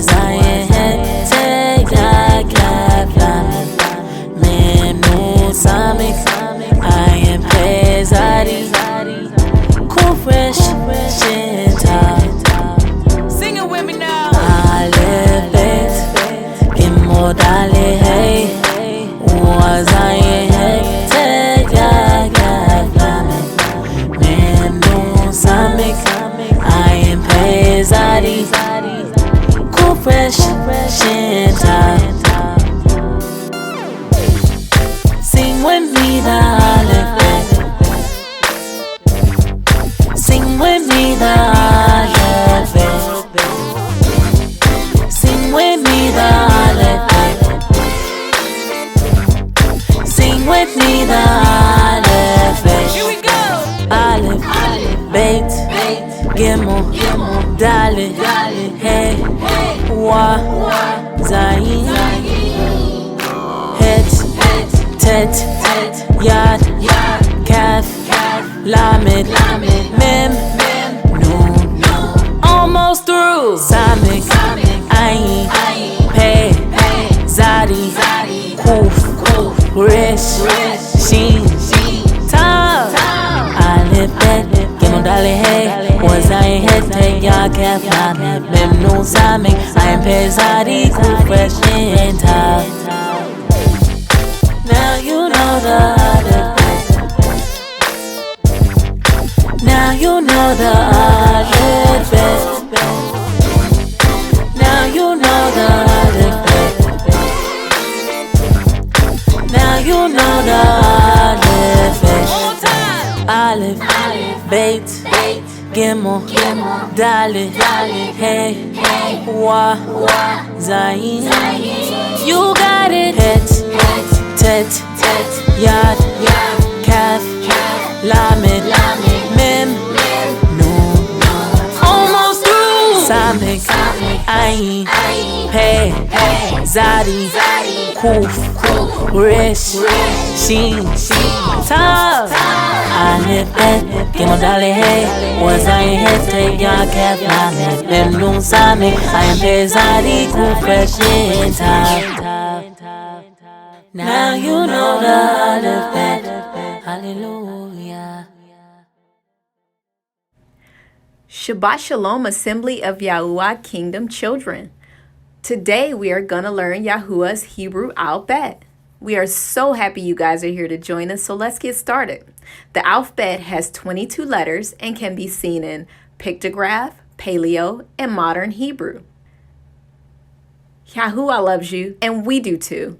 Zayin Het Samek, Ayin Tsade, Kuph, Resh, Shin, Sing it with me now. Alef Bet, Gimel, Dalet, Zayin Het, Samek, Ayin Tsade, Kuph, Resh, Shin, Sing with me the Alef Bet. Sing with me the Alef Bet. Sing with me the Alef Bet. Sing with me the Alef Bet. Here we go. Alef Bet, Gimel, Dalet, Het, Zayin Het, Yad, Kaf, Lamed, Mem, Nun, almost through. Samek, Ayin, Tsade, Kuph, Resh, Shin, Alef Bet, Gimel, Dalet, Zayin Het, Yad, Kaf, Lamed, Mem, Nun, Samek, Ayin, Tsade, Kuph, Resh, Shin, Now you know the Alef Bet. Now you know the Alef Bet. Now you know the Alef Bet. Now you know the Alef Bet. One more time. Alef Bet, Gimel, Dalet, Het, Zayin. You got it. Het, Yad, Kaf, Lamed, Mem, Nun, almost through. Samek, Ayin, Tsade, Kuph, Resh, Shin, Alef Bet, Gimel, Dalet, Zayin Het, Yad, Kaf, Lamed, Mem, Nun, Samek, Ayin, Tsade, Kuph, Resh, Shin, Now you know the Alef Bet. HalleluYah. Shabbat Shalom, Assembly of Yahuah Kingdom Children. Today we are going to learn Yahuwah's Hebrew alphabet. We are so happy you guys are here to join us, so let's get started. The alphabet has 22 letters and can be seen in pictograph, paleo, and modern Hebrew. Yahuwah loves you, and we do too.